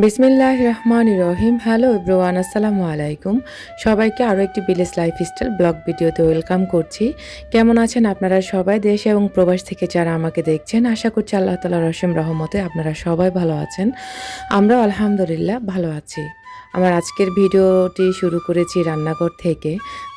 বিসমিল্লাহির রহমানির রহিম। Hello everyone, আসসালামু আলাইকুম। সবাইকে আরও একটি ভিলেজ লাইফস্টাইল ব্লগ ভিডিওতে ওয়েলকাম করছি। কেমন আছেন আপনারা সবাই? দেশ এবং প্রবাস থেকে যারা আমাকে দেখছেন, আশা করছি আল্লাহ তাআলার অসীম রহমতে আপনারা সবাই ভালো আছেন। আমরাও আলহামদুলিল্লাহ ভালো আছি। আমার আজকের ভিডিওটি শুরু করেছি রান্নাঘর থেকে।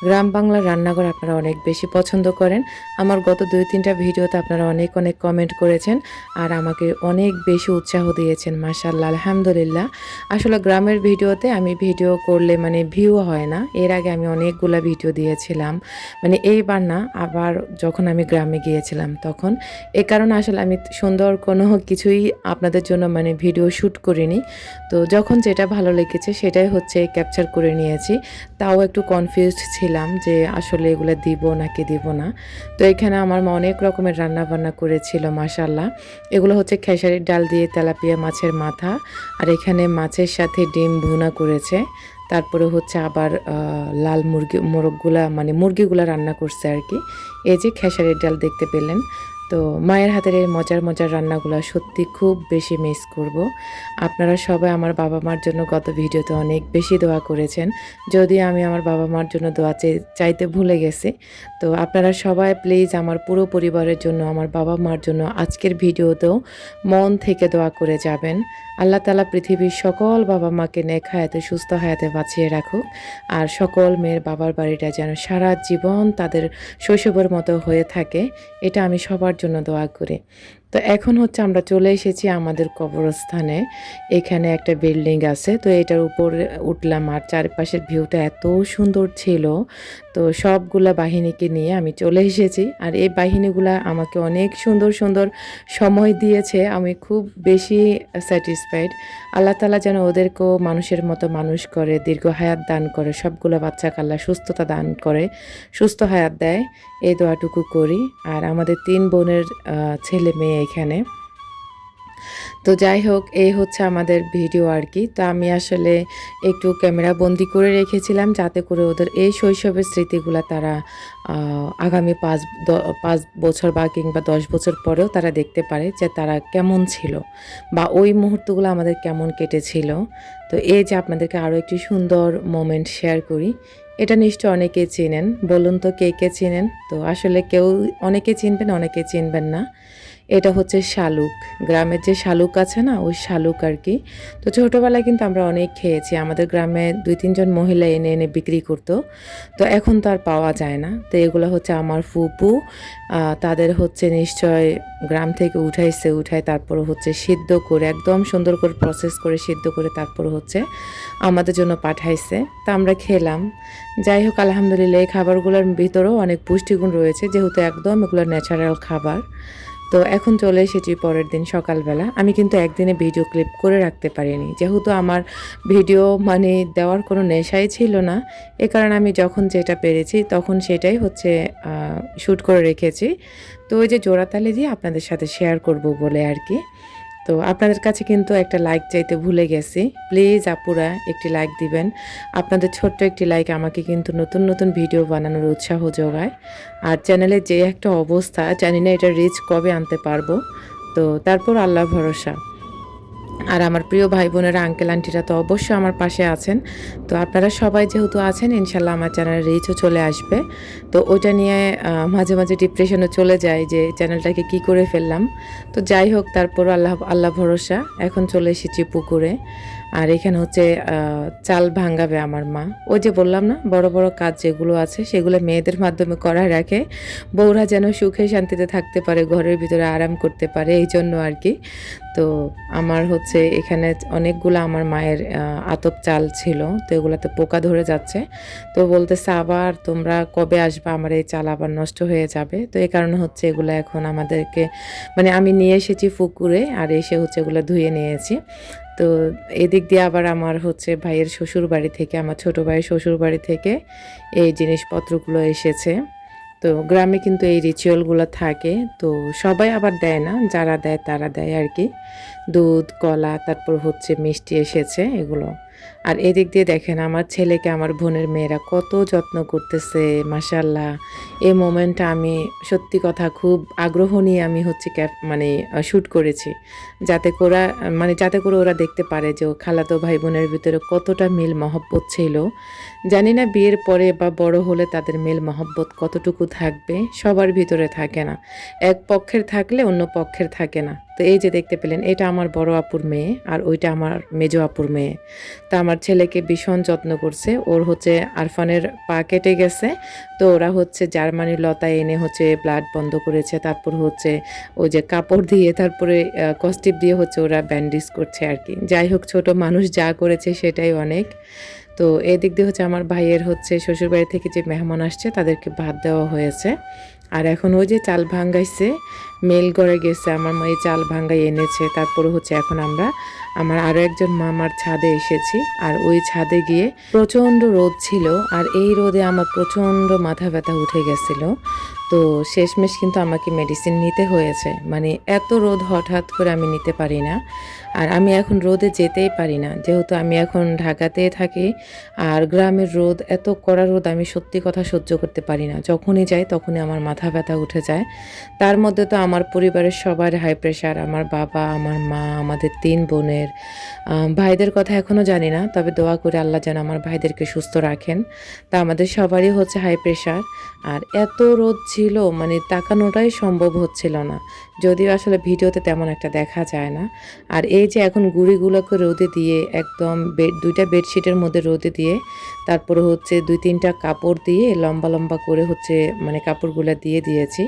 গ্রাম বাংলার রান্নাঘর আপনারা অনেক বেশি পছন্দ করেন। আমার গত ২-৩টা ভিডিওতে আপনারা অনেক অনেক কমেন্ট করেছেন আর আমাকে অনেক বেশি উৎসাহ দিয়েছেন। মাশাআল্লাহ, আলহামদুলিল্লাহ। আসলে গ্রামের ভিডিওতে আমি ভিডিও করলে মানে ভিউ হয় না। এর আগে আমি অনেকগুলা ভিডিও দিয়েছিলাম। মানে এইবার না, আবার যখন আমি গ্রামে গিয়েছিলাম তখন। এ কারণে আসলে আমি সুন্দর কোনো কিছুই আপনাদের জন্য মানে ভিডিও শ্যুট করিনি। তো যখন যেটা ভালো লেগেছে সেটাই হচ্ছে ক্যাপচার করে নিয়েছি। তাও একটু কনফিউজড ছিলাম যে আসলে এগুলো দিব নাকি দিব না। তো এখানে আমার মা অনেক রকমের রান্না-বান্না করেছিল মাশাআল্লাহ। এগুলো হচ্ছে খেসারির ডাল দিয়ে তেলাপিয়া মাছের মাথা, আর এখানে মাছের সাথে ডিম ভুনা করেছে। তারপরে হচ্ছে আবার লাল মোরগগুলা মানে মুরগিগুলা রান্না করছে আর কি। এই যে খেসারির ডাল দেখতে পেলেন। তো মায়ের হাতের এই মজার মজার রান্নাগুলো সত্যি খুব বেশি মিস করব। আপনারা সবাই আমার বাবা মার জন্য গত ভিডিওতে অনেক বেশি দোয়া করেছেন। যদিও আমি আমার বাবা মার জন্য দোয়া চাইতে ভুলে গেছি। তো আপনারা সবাই প্লিজ আমার পুরো পরিবারের জন্য, আমার বাবা মার জন্য আজকের ভিডিওতেও মন থেকে দোয়া করে যাবেন। আল্লাহ তাআলা পৃথিবীর সকল বাবা মাকে নেক হায়াতে সুস্থ হায়াতে বাঁচিয়ে রাখুক। আর সকল মেয়ের বাবার বাড়িটা যেন সারা জীবন তাদের শৈশবের মতো হয়ে থাকে, এটা আমি সবার জন্য দোয়া করি। তো এখন হচ্ছে আমরা চলে এসেছি আমাদের কবরস্থানে। এখানে একটা বিল্ডিং আছে, তো এটার উপরে উঠলাম আর চারপাশের ভিউটা এত সুন্দর ছিল। তো সবগুলা বাহিনীকে নিয়ে আমি চলে এসেছি আর এই বাহিনীগুলা আমাকে অনেক সুন্দর সুন্দর সময় দিয়েছে। আমি খুব বেশি স্যাটিসফাইড। আল্লাহ তাআলা যেন ওদেরকেও মানুষের মতো মানুষ করে, দীর্ঘ হায়াত দান করে, সবগুলো বাচ্চাকে আল্লাহ সুস্থতা দান করে, সুস্থ হায়াত দেয়, এই দোয়াটুকু করি। আর আমাদের ৩ বোনের ছেলে মেয়ে এখানে। তো যাই হোক, এই হচ্ছে আমাদের ভিডিও আর কি। তো আমি আসলে একটু ক্যামেরা বন্দি করে রেখেছিলাম যাতে করে ওদের এই শৈশবের স্মৃতিগুলা তারা আগামী ৫ বছর বা কিংবা ১০ বছর পরেও তারা দেখতে পারে যে তারা কেমন ছিল বা ওই মুহূর্তগুলো আমাদের কেমন কেটেছিল। তো এই যে আপনাদেরকে আরও একটি সুন্দর মোমেন্ট শেয়ার করি। এটা নিশ্চয় অনেকেই চেনেন। বলুন তো কে কে চেনেন? তো আসলে কেউ, অনেকে চিনবেন, অনেকে চিনবেন না। এটা হচ্ছে শালুক। গ্রামের যে শালুক আছে না, ওই শালুক আর কি। তো ছোটোবেলায় কিন্তু আমরা অনেক খেয়েছি। আমাদের গ্রামে ২-৩ জন মহিলা এনে এনে বিক্রি করতো। তো এখন তো আর পাওয়া যায় না। তো এগুলো হচ্ছে আমার ফুপু, তাদের হচ্ছে নিশ্চয় গ্রাম থেকে উঠায় তারপরে হচ্ছে সিদ্ধ করে একদম সুন্দর করে প্রসেস করে সিদ্ধ করে তারপরে হচ্ছে আমাদের জন্য পাঠাইছে। তা আমরা খেলাম। যাই হোক, আলহামদুলিল্লাহ এই খাবারগুলোর ভিতরেও অনেক পুষ্টিগুণ রয়েছে যেহেতু একদম এগুলো ন্যাচারাল খাবার। তো এখন চলে এসেছি পরের দিন সকালবেলা। আমি কিন্তু একদিনে ভিডিও ক্লিপ করে রাখতে পারিনি। যেহেতু আমার ভিডিও মানে দেওয়ার কোনো নেশাই ছিল না। এ কারণে আমি যখন যেটা পেরেছি তখন সেটাই হচ্ছে শ্যুট করে রেখেছি। তো ওই যে জোড়াতালি দিয়ে আপনাদের সাথে শেয়ার করব বলে আর কি। তো আপনাদের কাছে কিন্তু একটা লাইক চাইতে ভুলে গেছি। প্লিজ আপুরা একটি লাইক দিবেন। আপনাদের ছোট্ট একটি লাইক আমাকে কিন্তু নতুন নতুন ভিডিও বানানোর উৎসাহ যোগায়। আর চ্যানেলের যে একটা অবস্থা, জানি না এটা রিচ কবে আনতে পারবো। তো তারপর আল্লাহ ভরসা। আর আমার প্রিয় ভাই বোনেরা, আঙ্কেল আন্টিরা তো অবশ্যই আমার পাশে আছেন। তো আপনারা সবাই যেহেতু আছেন, ইনশাল্লাহ আমার চ্যানেলের রিচও চলে আসবে। তো ওইটা নিয়ে মাঝে মাঝে ডিপ্রেশনে চলে যায় যে চ্যানেলটাকে কি করে ফেললাম। তো যাই হোক, তারপর আল্লাহ আল্লাহ ভরসা। এখন চলে এসেছি পুকুরে। আর এখানে হচ্ছে চাল ভাঙাবে আমার মা। ওই যে বললাম না, বড় বড় কাজ যেগুলো আছে সেগুলো মেয়েদের মাধ্যমে করায় রাখে, বউরা যেন সুখে শান্তিতে থাকতে পারে, ঘরের ভিতরে আরাম করতে পারে, এই জন্য আর কি। তো আমার হচ্ছে এখানে অনেকগুলো আমার মায়ের আতপ চাল ছিল, তো এগুলোতে পোকা ধরে যাচ্ছে। তো বলতেছে আবার তোমরা কবে আসবা, আমার এই চাল আবার নষ্ট হয়ে যাবে। তো এই কারণে হচ্ছে এগুলো এখন আমাদেরকে মানে আমি নিয়ে এসেছি পুকুরে আর এসে হচ্ছে এগুলো ধুয়ে নিয়েছি। তো এদিক দিয়ে আবার আমার হচ্ছে ভাইয়ের শ্বশুর বাড়ি থেকে, আমার ছোটো ভাইয়ের শ্বশুর বাড়ি থেকে এই জিনিসপত্রগুলো এসেছে। তো গ্রামে কিন্তু এই রিচুয়ালগুলো থাকে। তো সবাই আবার দেয় না, যারা দেয় তারা দেয় আর কি। দুধ, কলা, তারপর হচ্ছে মিষ্টি এসেছে এগুলো। আর এদিক দিয়ে দেখেন আমার ছেলেকে আমার বোনের মেয়েরা কত যত্ন করতেছে, মাশাআল্লাহ। এই মোমেন্টটা আমি সত্যি কথা খুব আগ্রহ নিয়ে আমি হচ্ছে মানে শ্যুট করেছি, যাতে করে ওরা দেখতে পারে যে খালাতো ভাই বোনের ভিতরে কতটা মিল মহব্বত ছিল। জানি না বিয়ের পরে বা বড় হলে তাদের মিল মহব্বত কতটুকু থাকবে, সবার ভিতরে থাকে না, এক পক্ষের থাকলে অন্য পক্ষের থাকে না। তো এই যে দেখতে পেলেন, এটা আমার বড় আপুর মেয়ে আর ওইটা আমার মেজো আপুর মেয়ে। তা আমার ছেলেকে ভীষণ যত্ন করছে। ওর হচ্ছে আরফানের পা কেটে গেছে, তো ওরা হচ্ছে জার্মানির লতা এনে হচ্ছে ব্লাড বন্ধ করেছে, তারপর হচ্ছে ওই যে কাপড় দিয়ে তারপরে কস্টিপ দিয়ে হচ্ছে ওরা ব্যান্ডেজ করছে আর কি। যাই হোক, ছোট মানুষ যা করেছে সেটাই অনেক। তো এদিক দিয়ে হচ্ছে আমার ভাইয়ের হচ্ছে শ্বশুরবাড়ি থেকে যে মেহমান আসছে তাদেরকে ভাত দেওয়া হয়েছে। আর এখন ওই যে চাল ভাঙ্গাইছে, মেল করে গেছে আমার মা, এই চাল ভাঙ্গাই এনেছে। তারপরে হচ্ছে এখন আমার আরও একজন মামার ছাদে এসেছি। আর ওই ছাদে গিয়ে প্রচণ্ড রোদ ছিল, আর এই রোদে আমার প্রচণ্ড মাথা ব্যথা উঠে গেছিল। তো শেষমেশ কিন্তু আমাকে মেডিসিন নিতে হয়েছে, মানে এত রোদ হঠাৎ করে আমি নিতে পারি না। আর আমি এখন রোদে যেতেই পারি না, যেহেতু আমি এখন ঢাকাতে থাকি। আর গ্রামের রোদ, এত কড়া রোদ আমি সত্যি কথা সহ্য করতে পারি না। যখনই যাই তখনই আমার মাথা ব্যথা উঠে যায়। তার মধ্যে তো আমার পরিবারের সবার হাই প্রেশার, আমার বাবা, আমার মা, আমাদের 3 বোনের। ভাইদের কথা এখনও জানি না, তবে দোয়া করে আল্লাহ যেন আমার ভাইদেরকে সুস্থ রাখেন। তা আমাদের সবারই হচ্ছে হাই প্রেশার। আর এত রোদ ছিল, মানে তাকানোটাই সম্ভব হচ্ছিল না, যদিও আসলে ভিডিওতে তেমন একটা দেখা যায় না। আর এই যে এখন গুঁড়িগুলোকে রোদে দিয়ে একদম 2টা বেডশিটের মধ্যে রোদে দিয়ে তারপরে হচ্ছে 2-3টা কাপড় দিয়ে লম্বা লম্বা করে হচ্ছে মানে কাপড়গুলো দিয়ে দিয়েছি।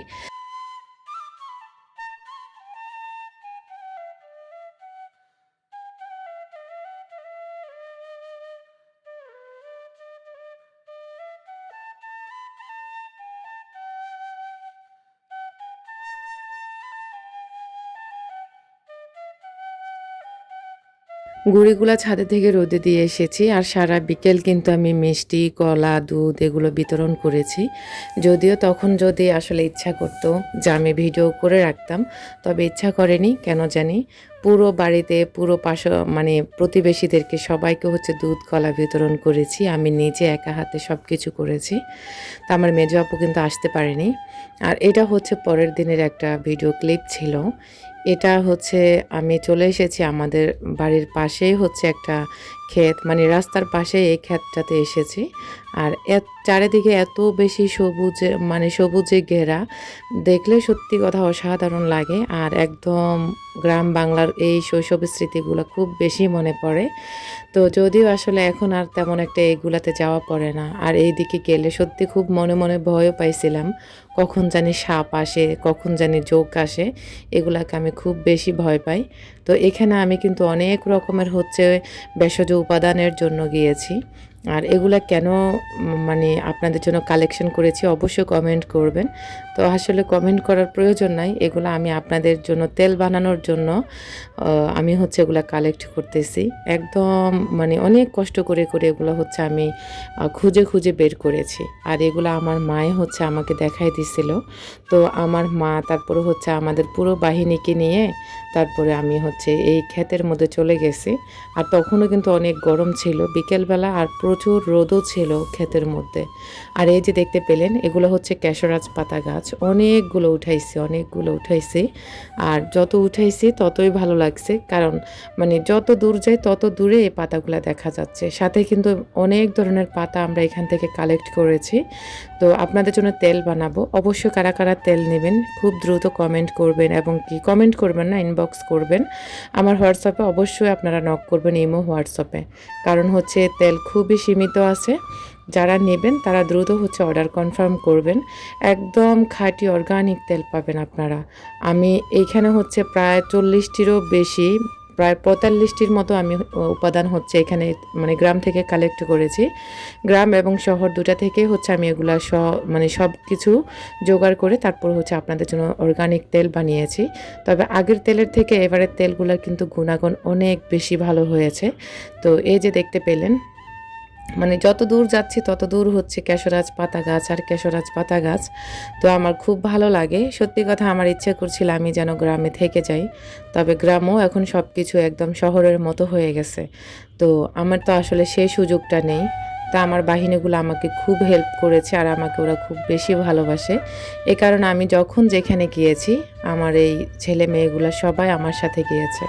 গুঁড়িগুলা ছাদে থেকে রোদে দিয়ে এসেছি, আর সারা বিকেল কিন্তু আমি মিষ্টি, কলা, দুধ এগুলো বিতরণ করেছি। যদিও তখন যদি আসলে ইচ্ছা করতো যে আমি ভিডিও করে রাখতাম, তবে ইচ্ছা করেনি কেন জানি। পুরো বাড়িতে পুরো মানে প্রতিবেশীদেরকে সবাইকে হচ্ছে দুধ কলা বিতরণ করেছি, আমি নিজে একা হাতে সব কিছু করেছি। তা আমার মেজো আপু কিন্তু আসতে পারেনি। আর এটা হচ্ছে পরের দিনের একটা ভিডিও ক্লিপ ছিল। এটা হচ্ছে আমি চলে এসেছি আমাদের বাড়ির পাশেই হচ্ছে একটা ক্ষেত, মানে রাস্তার পাশেই এই ক্ষেতটাতে এসেছি। আর চারিদিকে এত বেশি সবুজে, মানে সবুজে ঘেরা, দেখলে সত্যি কথা অসাধারণ লাগে। আর একদম গ্রাম বাংলার এই শৈশবের স্মৃতিগুলো খুব বেশি মনে পড়ে। তো যদিও আসলে এখন আর তেমন একটা এইগুলাতে যাওয়া পড়ে না। আর এই দিকে গেলে সত্যি খুব মনে মনে ভয়ও পাইছিলাম, কখন জানি সাপ আসে, কখন জানি জোক আসে, এগুলাকে আমি খুব বেশি ভয় পাই। তো এখানে আমি কিন্তু অনেক রকমের হচ্ছে ভেষজ উপাদানের জন্য গিয়েছি। আর এগুলা কেন মানে আপনাদের জন্য কালেকশন করেছি অবশ্যই কমেন্ট করবেন। তো আসলে কমেন্ট করার প্রয়োজন নাই, এগুলো আমি আপনাদের জন্য তেল বানানোর জন্য আমি হচ্ছে এগুলা কালেক্ট করতেছি। একদম মানে অনেক কষ্ট করে করে এগুলো হচ্ছে আমি খুঁজে খুঁজে বের করেছি। আর এগুলো আমার মায়ে হচ্ছে আমাকে দেখাই দিছিল। তো আমার মা তারপরে হচ্ছে আমাদের পুরো বাহিনীকে নিয়ে তারপরে আমি হচ্ছে এই ক্ষেতের মধ্যে চলে গেছি। আর তখনও কিন্তু অনেক গরম ছিল বিকেলবেলা, আর প্রচুর রোদও ছিল ক্ষেতের মধ্যে। আর এই যে দেখতে পেলেন, এগুলো হচ্ছে কেশরাজ পাতা গাছ, অনেকগুলো উঠাইছি। আর যত উঠাইছি ততই ভালো লাগছে, কারণ মানে যত দূর যাই তত দূরে এই পাতাগুলো দেখা যাচ্ছে। সাথে কিন্তু অনেক ধরনের পাতা আমরা এখান থেকে কালেক্ট করেছি। তো আপনাদের জন্য তেল বানাবো, অবশ্যই কারা কারা তেল নেবেন খুব দ্রুত কমেন্ট করবেন, এবং কি কমেন্ট করবেন না, ইনবক্স করবেন আমার হোয়াটসঅ্যাপে। অবশ্যই আপনারা নক করবেন ইমো হোয়াটসঅ্যাপে, কারণ হচ্ছে তেল খুবই সীমিত আছে। যারা নেবেন তারা দ্রুত হচ্ছে অর্ডার কনফার্ম করবেন। একদম খাঁটি অর্গানিক তেল পাবেন আপনারা। আমি এইখানে হচ্ছে প্রায় 40টিরও বেশি, প্রায় 45টির মতো আমি উপাদান হচ্ছে এখানে মানে গ্রাম থেকে কালেক্ট করেছি। গ্রাম এবং শহর দুটা থেকে হচ্ছে আমি এগুলা মানে সব কিছু জোগাড় করে তারপর হচ্ছে আপনাদের জন্য অর্গানিক তেল বানিয়েছি। তবে আগের তেলের থেকে এবারের তেলগুলোর কিন্তু গুণাগুণ অনেক বেশি ভালো হয়েছে। তো এই যে দেখতে পেলেন, মানে যত দূর যাচ্ছি তত দূর হচ্ছে কেশরাজ পাতা গাছ আর কেশরাজ পাতা গাছ। তো আমার খুব ভালো লাগে। সত্যি কথা আমার ইচ্ছে করছিল আমি যেন গ্রামে থেকে যাই। তবে গ্রামও এখন সব কিছু একদম শহরের মতো হয়ে গেছে। তো আমার তো আসলে সেই সুযোগটা নেই। তা আমার বাহিনীগুলো আমাকে খুব হেল্প করেছে আর আমাকে ওরা খুব বেশি ভালোবাসে। এ কারণে আমি যখন যেখানে গিয়েছি আমার এই ছেলে মেয়েগুলো সবাই আমার সাথে গিয়েছে।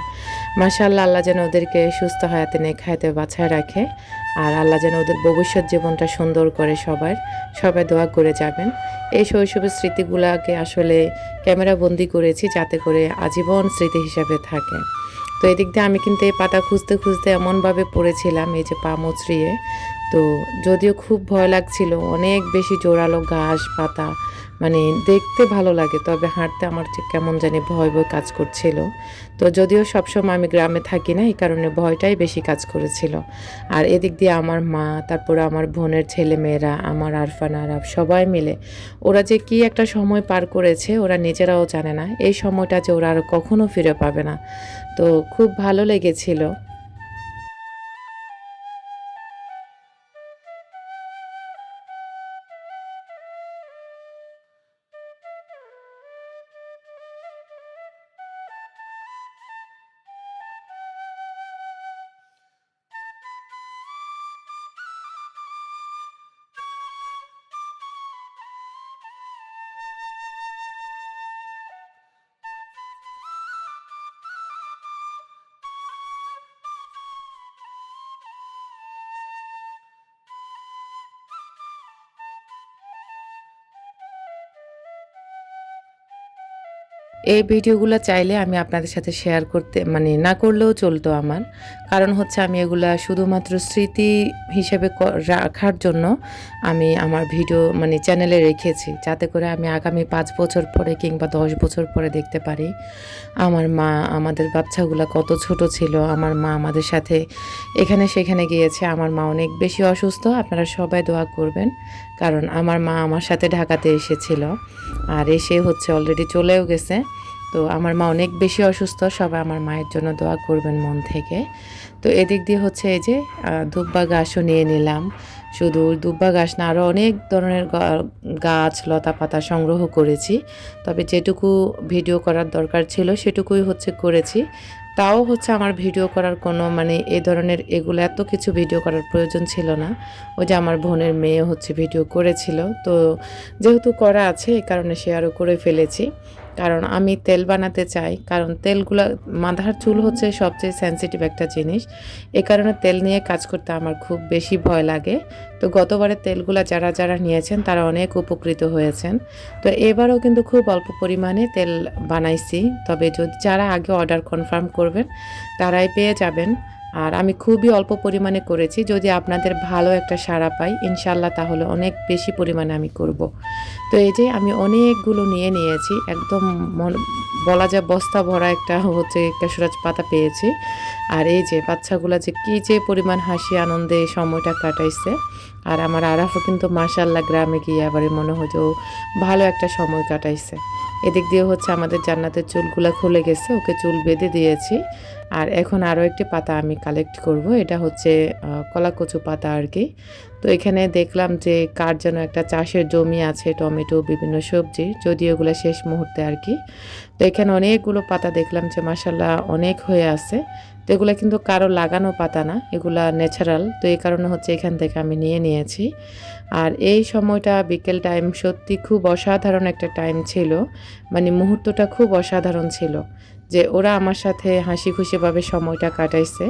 মাশাআল্লাহ, আল্লাহ যেন ওদেরকে সুস্থ হায়াতে নেক হায়াতে বাঁচায় রাখে। আর আল্লাহ যেন ওদের ভবিষ্যৎ জীবনটা সুন্দর করে সবাই দোয়া করে যাবেন। এই শৈশবের স্মৃতিগুলাকে আসলে ক্যামেরা বন্দি করেছি যাতে করে আজীবন স্মৃতি হিসাবে থাকে। তো এদিক দিয়ে আমি কিন্তু এই পাতা খুঁজতে খুঁজতে এমনভাবে পড়েছিলাম এই যে পা মুচড়িয়ে। তো যদিও খুব ভয় লাগছিল, অনেক বেশি জোরালো ঘাস পাতা, মানে দেখতে ভালো লাগে তবে হাঁটতে আমার যে কেমন জানি ভয় ভয় কাজ করছিল। তো যদিও সবসময় আমি গ্রামে থাকি না, এই কারণে ভয়টাই বেশি কাজ করেছিল। আর এদিক দিয়ে আমার মা, তারপরে আমার বোনের ছেলে মেয়েরা, আমার আরফান আরাফ সবাই মিলে ওরা যে কি একটা সময় পার করেছে ওরা নিজেরাও জানে না। এই সময়টা যে ওরা আর কখনো ফিরে পাবে না। তো খুব ভালো লেগেছিল। এই ভিডিওগুলো চাইলে আমি আপনাদের সাথে শেয়ার করতে মানে না করলেও চলতো আমার। কারণ হচ্ছে আমি এগুলা শুধুমাত্র স্মৃতি হিসেবে রাখার জন্য আমি আমার ভিডিও মানে চ্যানেলে রেখেছি। যাতে করে আমি আগামী ৫ বছর পরে কিংবা ১০ বছর পরে দেখতে পারি আমার মা আমাদের বাচ্চাগুলা কত ছোট ছিল। আমার মা আমাদের সাথে এখানে সেখানে গিয়েছে। আমার মা অনেক বেশি অসুস্থ। আপনারা সবাই দোয়া করবেন। কারণ আমার মা আমার সাথে ঢাকাতে এসেছিল। আর এসে হচ্ছে অলরেডি চলেও গেছে। তো আমার মা অনেক বেশি অসুস্থ। সবাই আমার মায়ের জন্য দোয়া করবেন মন থেকে। তো এদিক দিয়ে হচ্ছে এই যে দুব্বা ঘাসও নিয়ে নিলাম। শুধু দুব্বা ঘাস না, আরও অনেক ধরনের গাছ লতা পাতা সংগ্রহ করেছি। তবে যেটুকু ভিডিও করার দরকার ছিল সেটুকুই হচ্ছে করেছি। তাও হচ্ছে আমার ভিডিও করার কোনো মানে এই ধরনের এগুলো এত কিছু ভিডিও করার প্রয়োজন ছিল না। ওই যে আমার বোনের মেয়ে হচ্ছে ভিডিও করেছিল। তো যেহেতু করা আছে এই কারণে শেয়ারও করে ফেলেছি। কারণ আমি তেল বানাতে চাই। কারণ তেলগুলা মাথার চুল হচ্ছে সবচেয়ে সেনসিটিভ একটা জিনিস। এ কারণে তেল নিয়ে কাজ করতে আমার খুব বেশি ভয় লাগে। তো গতবারের তেলগুলা যারা নিয়েছেন তারা অনেক উপকৃত হয়েছেন। তো এবারও কিন্তু খুব অল্প পরিমাণে তেল বানাইছি। তবে যদি যারা আগে অর্ডার কনফার্ম করবেন তারাই পেয়ে যাবেন। আর আমি খুবই অল্প পরিমাণে করেছি। যদি আপনাদের ভালো একটা সাড়া পাই ইনশাল্লাহ তাহলে অনেক বেশি পরিমাণে আমি করব। তো এই যে আমি অনেকগুলো নিয়ে নিয়েছি। একদম বলা যায় বস্তা ভরা একটা হচ্ছে কেশরাজ পাতা পেয়েছি। আর এই যে বাচ্চাগুলা যে কী যে পরিমাণ হাসি আনন্দে এই সময়টা কাটাইছে। আর আমার আরাফও কিন্তু মাশাআল্লাহ গ্রামে গিয়ে আবার মনে হয় যে ও ভালো একটা সময় কাটাইছে। এদিক দিয়ে হচ্ছে আমাদের জান্নাতের চুলগুলা খুলে গেছে, ওকে চুল বেঁধে দিয়েছি। আর এখন আরও একটি পাতা আমি কালেক্ট করব। এটা হচ্ছে কলাকচু পাতা আর কি। তো এখানে দেখলাম যে কার যেন একটা চাষের জমি আছে, টমেটো বিভিন্ন সবজি, যদিও এগুলো শেষ মুহূর্তে আর কি। তো এখানে অনেকগুলো পাতা দেখলাম যে মাসাল্লাহ অনেক হয়ে আছে। তো এগুলো কিন্তু কারো লাগানো পাতা না, এগুলা ন্যাচারাল। তো এই কারণে হচ্ছে এখান থেকে আমি নিয়ে নিয়েছি। আর এই সময়টা বিকেল টাইম সত্যি খুব অসাধারণ একটা টাইম ছিল। মানে মুহূর্তটা খুব অসাধারণ ছিল যে ওরা আমার সাথে হাসি খুশিভাবে সময়টা কাটাইছে।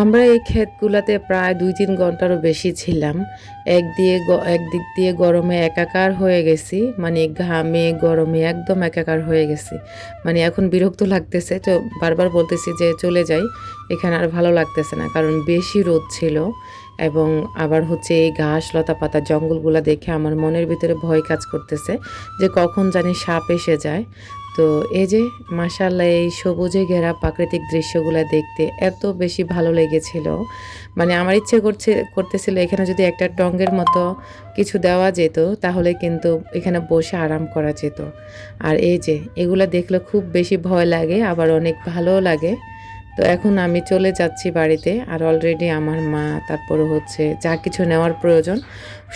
আমরা এই ক্ষেতগুলাতে প্রায় ২-৩ ঘন্টারও বেশি ছিলাম। একদিক দিয়ে গরমে একাকার হয়ে গেছি। মানে ঘামে গরমে একদম একাকার হয়ে গেছি। মানে এখন বিরক্ত লাগতেছে। তো বারবার বলতেছি যে চলে যাই। এখানে আর ভালো লাগতেছে না। কারণ বেশি রোদ ছিল। এবং আবার হচ্ছে এই ঘাস লতা পাতা জঙ্গলগুলা দেখে আমার মনের ভিতরে ভয় কাজ করতেছে যে কখন জানি সাপ এসে যায়। তো এই যে মাশাআল্লাহ এই সবুজে ঘেরা প্রাকৃতিক দৃশ্যগুলো দেখতে এত বেশি ভালো লেগেছিল। মানে আমার ইচ্ছে করতেছিল এখানে যদি একটা টঙ্গের মতো কিছু দেওয়া যেত তাহলে কিন্তু এখানে বসে আরাম করা যেত। আর এই যে এগুলা দেখলে খুব বেশি ভয় লাগে আবার অনেক ভালোও লাগে। তো এখন আমি চলে যাচ্ছি বাড়িতে। আর অলরেডি আমার মা তারপরে হচ্ছে যা কিছু নেওয়ার প্রয়োজন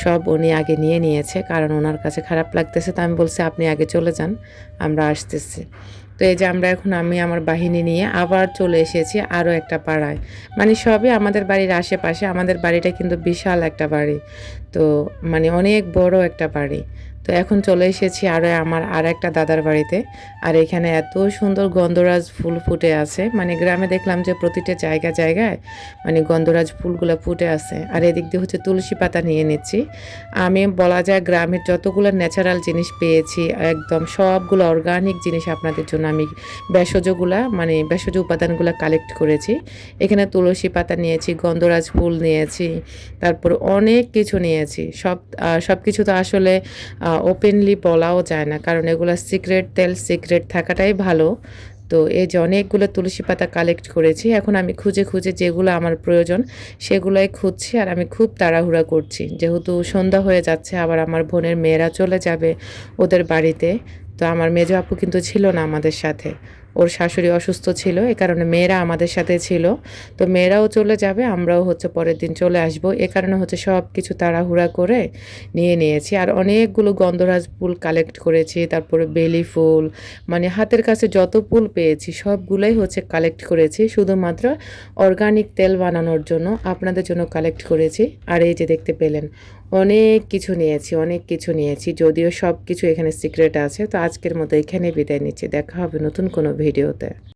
সব উনি আগে নিয়ে নিয়েছে, কারণ ওনার কাছে খারাপ লাগতেছে। তো আমি বলছি আপনি আগে চলে যান, আমরা আসতেছি। তো এই যে আমরা এখন আমি আমার বাহিনী নিয়ে আবার চলে এসেছি আরও একটা পাড়ায়। মানে সবই আমাদের বাড়ির আশেপাশে। আমাদের বাড়িটা কিন্তু বিশাল একটা বাড়ি, তো মানে অনেক বড় একটা বাড়ি। তো এখন চলে এসেছি আরও আমার আর একটা দাদার বাড়িতে। আর এখানে এত সুন্দর গন্ধরাজ ফুল ফুটে আছে, মানে গ্রামে দেখলাম যে প্রতিটা জায়গায় জায়গায় মানে গন্ধরাজ ফুলগুলো ফুটে আছে। আর এদিক দিয়ে হচ্ছে তুলসী পাতা নিয়ে নিচ্ছি। আমি বলা যায় গ্রামের যতগুলো ন্যাচারাল জিনিস পেয়েছি একদম সবগুলো অর্গানিক জিনিস আপনাদের জন্য আমি মানে ভেষজ উপাদানগুলো কালেক্ট করেছি। এখানে তুলসী পাতা নিয়েছি, গন্ধরাজ ফুল নিয়েছি, তারপর অনেক কিছু নিয়েছি। সব কিছু তো আসলে ওপেনলি বলাও যায় না, কারণ এগুলো সিক্রেট থাকাটাই ভালো। তো এই যে অনেকগুলো তুলসী পাতা কালেক্ট করেছি। এখন আমি খুঁজে খুঁজে যেগুলো আমার প্রয়োজন সেগুলোই খুঁজছি। আর আমি খুব তাড়াহুড়া করছি যেহেতু সন্ধ্যা হয়ে যাচ্ছে, আবার আমার বোনের মেয়েরা চলে যাবে ওদের বাড়িতে। তো আমার মেজো আপু কিন্তু ছিল না আমাদের সাথে, ওর শাশুড়ি অসুস্থ ছিল, এ কারণে মেয়েরা আমাদের সাথে ছিল। তো মেয়েরাও চলে যাবে, আমরাও হচ্ছে পরের দিন চলে আসব, এ কারণে হচ্ছে সব কিছু তাড়াহুড়া করে নিয়েছি। আর অনেকগুলো গন্ধরাজ ফুল কালেক্ট করেছি, তারপরে বেলি ফুল, মানে হাতের কাছে যত ফুল পেয়েছি সবগুলোই হচ্ছে কালেক্ট করেছি শুধুমাত্র অর্গানিক তেল বানানোর জন্য, আপনাদের জন্য কালেক্ট করেছি। আর এই যে দেখতে পেলেন অনেক কিছু নিয়েছি, যদিও সব কিছু এখানে সিক্রেট আছে। তো আজকের মতো এখানে বিদায় নিচ্ছি, দেখা হবে নতুন কোনো ভিডিওতে।